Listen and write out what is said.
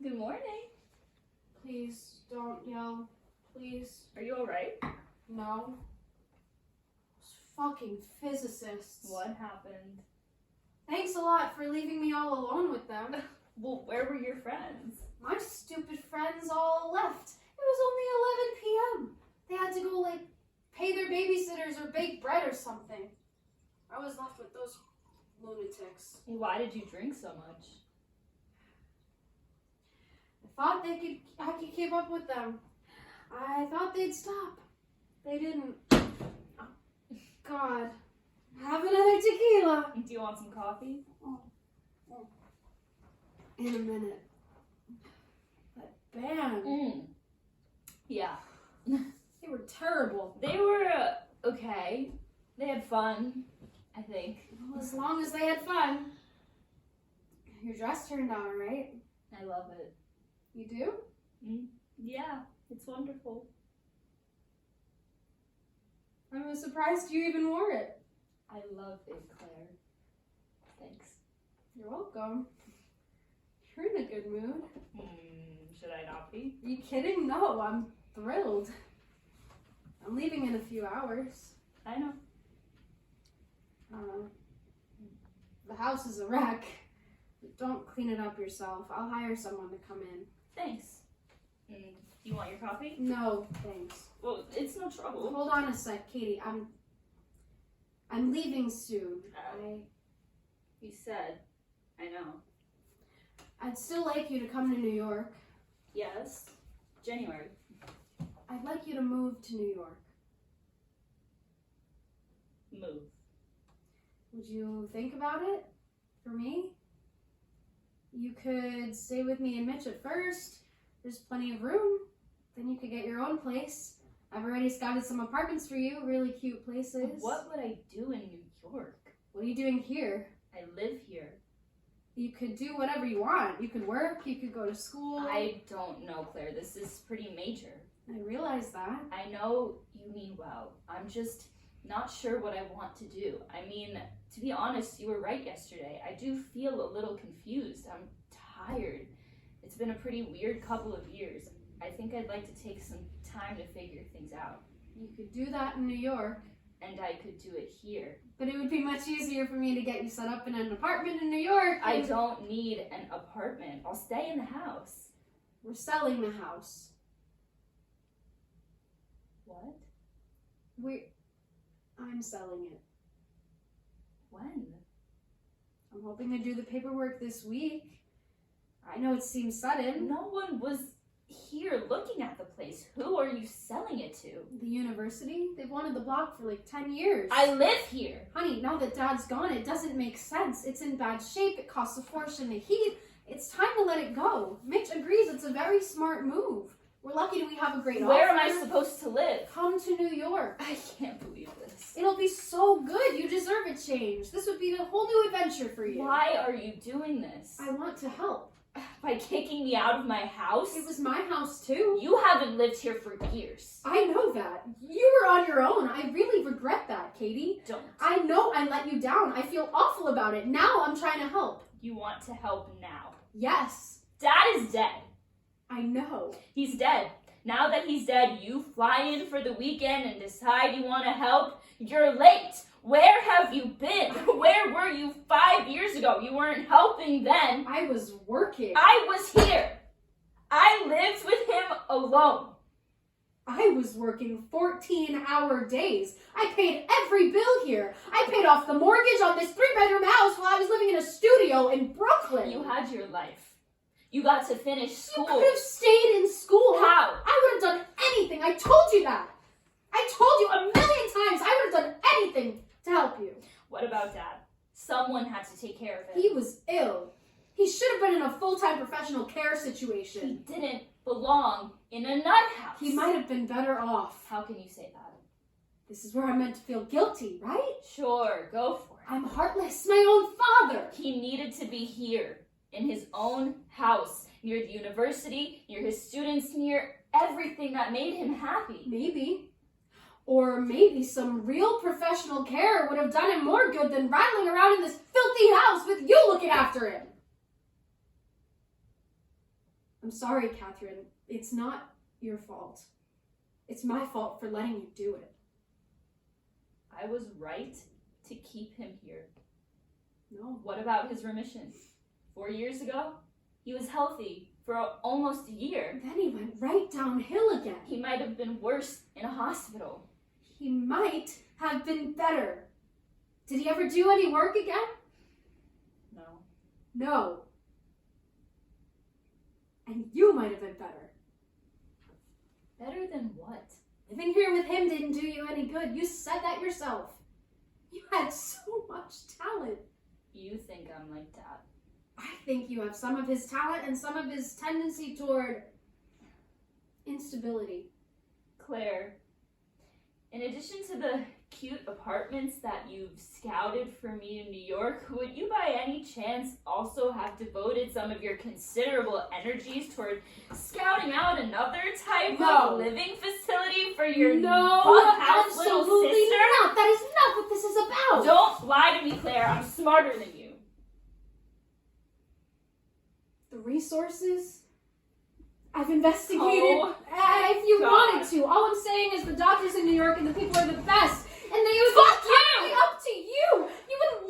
Good morning. Please don't yell. Please. Are you alright? No. Those fucking physicists. What happened? Thanks a lot for leaving me all alone with them. Well, where were your friends? My stupid friends all left. It was only 11 p.m. They had to go, pay their babysitters or bake bread or something. I was left with those lunatics. Why did you drink so much? I thought I could keep up with them. I thought they'd stop. They didn't. Oh, God. Have another tequila. Do you want some coffee? In a minute. That band. Yeah. They were terrible. They were okay. They had fun, I think. Well, as long as they had fun. Your dress turned out all right. I love it. You do? Yeah, it's wonderful. I was surprised you even wore it. I love it, Claire. Thanks. You're welcome. You're in a good mood. Should I not be? Are you kidding? No, I'm thrilled. I'm leaving in a few hours. I know. The house is a wreck. Don't clean it up yourself. I'll hire someone to come in. Thanks. You want your coffee? No, thanks. Well, it's no trouble. Hold on a sec, Katie. I'm leaving soon. You said. I know. I'd still like you to come to New York. Yes. January. I'd like you to move to New York. Move. Would you think about it? For me? You could stay with me and Mitch at first. There's plenty of room. Then you could get your own place. I've already scouted some apartments for you, really cute places. What would I do in New York? What are you doing here? I live here. You could do whatever you want. You could work, you could go to school. I don't know, Claire. This is pretty major. I realize that. I know you mean well. I'm just not sure what I want to do. I mean, to be honest, you were right yesterday. I do feel a little confused. I'm tired. It's been a pretty weird couple of years. I think I'd like to take some time to figure things out. You could do that in New York. And I could do it here. But it would be much easier for me to get you set up in an apartment in New York. I don't need an apartment. I'll stay in the house. We're selling the house. What? I'm selling it. When? I'm hoping to do the paperwork this week. I know it seems sudden. No one was here looking at the place. Who are you selling it to? The university? They've wanted the block for 10 years. I live here. Honey, now that Dad's gone, it doesn't make sense. It's in bad shape. It costs a fortune to heat. It's time to let it go. Mitch agrees it's a very smart move. We're lucky that we have a great offer. Where am I supposed to live? Come to New York. I can't believe this. It'll be so good. You deserve a change. This would be a whole new adventure for you. Why are you doing this? I want to help. By kicking me out of my house? It was my house too. You haven't lived here for years. I know that. You were on your own. I really regret that, Katie. Don't. I know I let you down. I feel awful about it. Now I'm trying to help. You want to help now? Yes. Dad is dead. I know. He's dead. Now that he's dead, you fly in for the weekend and decide you want to help? You're late. Where have you been? Where were you 5 years ago? You weren't helping then. I was working. I was here. I lived with him alone. I was working 14-hour days. I paid every bill here. I paid off the mortgage on this 3-bedroom house while I was living in a studio in Brooklyn. You had your life. You got to finish school. You could have stayed in school. How? I would have done anything. I told you that. I told you a million times I would have done anything to help you. What about Dad? Someone had to take care of him. He was ill. He should have been in a full-time professional care situation. He didn't belong in a nut house. He might have been better off. How can you say that? This is where I'm meant to feel guilty, right? Sure, go for it. I'm heartless, my own father. He needed to be here, in his own house, near the university, near his students, near everything that made him happy. Maybe. Or maybe some real professional care would have done him more good than rattling around in this filthy house with you looking after him. I'm sorry, Catherine. It's not your fault. It's my fault for letting you do it. I was right to keep him here. No. What about his remission? 4 years ago, he was healthy for almost a year. Then he went right downhill again. He might have been worse in a hospital. He might have been better. Did he ever do any work again? No. No. And you might have been better. Better than what? Living here with him didn't do you any good. You said that yourself. You had so much talent. You think I'm like that? I think you have some of his talent and some of his tendency toward instability. Claire, in addition to the cute apartments that you've scouted for me in New York, would you by any chance also have devoted some of your considerable energies toward scouting out another type of living facility for your bunkhouse little absolutely sister? not. That is not what this is about. Don't lie to me, Claire. I'm smarter than you. The resources I've investigated. Oh, if you God. wanted to. All I'm saying is the doctors in New York and the people are the best. And they would Fuck be up to you. You wouldn't